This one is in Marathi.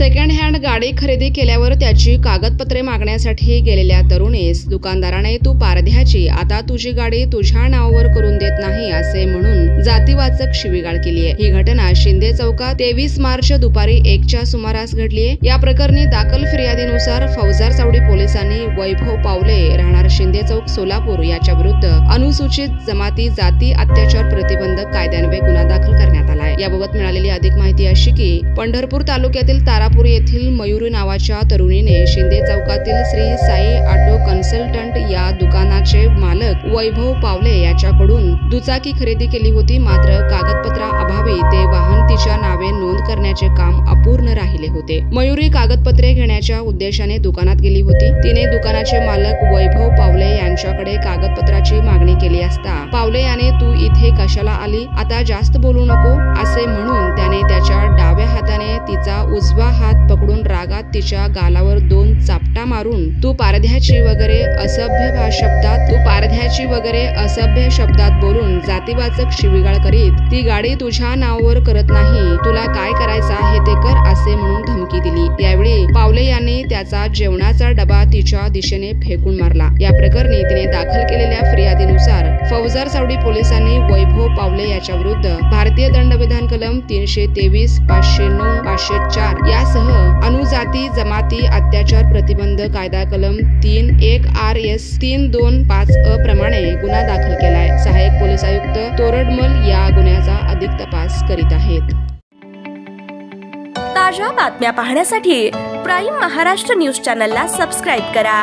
सेकंड हँड गाडी खरेदी केल्यावर त्याची कागदपत्रे मागण्यासाठी गेलेल्या तरुणीस दुकानदाराने तू पारध्याची, आता तुझी गाडी तुझ्या नावावर करून देत नाही असे म्हणून जातीवाचक शिवीगाळ केली आहे। ही घटना शिंदे चौकात 23 मार्च दुपारी 1च्या सुमारास घडली आहे। या प्रकरणी दाखल फिर्यादीनुसार फौजदार चावडी पोलिसांनी वैभव पावले राहणार शिंदे चौक सोलापूर याच्या विरुद्ध अनुसूचित जमाती जाती अत्याचार प्रतिबंधक कायद्यान्वये गुन्हा दाखल करण्यात आला आहे। याबाबत मिळालेली अधिक माहिती अशी की पंढरपूर तालुक्यातील तारापूर येथील मयुरी नावाच्या तरुणीने शिंदे चौकातील श्री साई ऑटो कन्सल्टंट या दुकानाचे मालक वैभव पावले याच्याकडून दुचाकी खरेदी केली होती। मात्र कागदपत्रा अभावी ते वाहन तिच्या नावे नोंद करण्याचे काम अपूर्ण राहिले होते। मयुरी कागदपत्रे घेण्याच्या उद्देशाने दुकानात गेली होती। तिने दुकानाचे मालक वैभव पावले यांच्याकडे कागदपत्राची मागणी केली असता पावले याने तू इथे कशाला आली, आता जास्त बोलू नको असे म्हणून त्याने त्याच्या डाव्या हाताने तिचा उजवा हात पकडून रागात तिच्या गालावर 2 चापटा मारून तू पारध्याची वगैरे असभ्य शब्दात बोलून जातीवाचक शिवीगाळ करीत ती गाडी तुझ्या नावावर करत नाही, तुला काय करायचं आहे ते कर असे म्हणून धमकी दिली। यावेळी पावले याने त्याचा जेवणाचा डबा तिच्या दिशेने फेकून मारला। या प्रकरणी तिने दाखल केलेल्या फिर्यादीनुसार फौजदार चावडी पोलिसांनी वैभव पावले याच्या विरुद्ध भारतीय दंडविधान कलम 323, 509, 504 यासह अनुजाती जमाती अत्याचार प्रतिबंध कायदा कलम 3(1) RS 325 अ प्रमाणे गुन्हा दाखल केलाय। सहाय्यक पोलीस आयुक्त तोरडमल या गुन्ह्याचा अधिक तपास करीत आहेत। ताज्या बातम्या पाहण्यासाठी प्राईम महाराष्ट्र न्यूज चॅनलला सबस्क्राईब करा।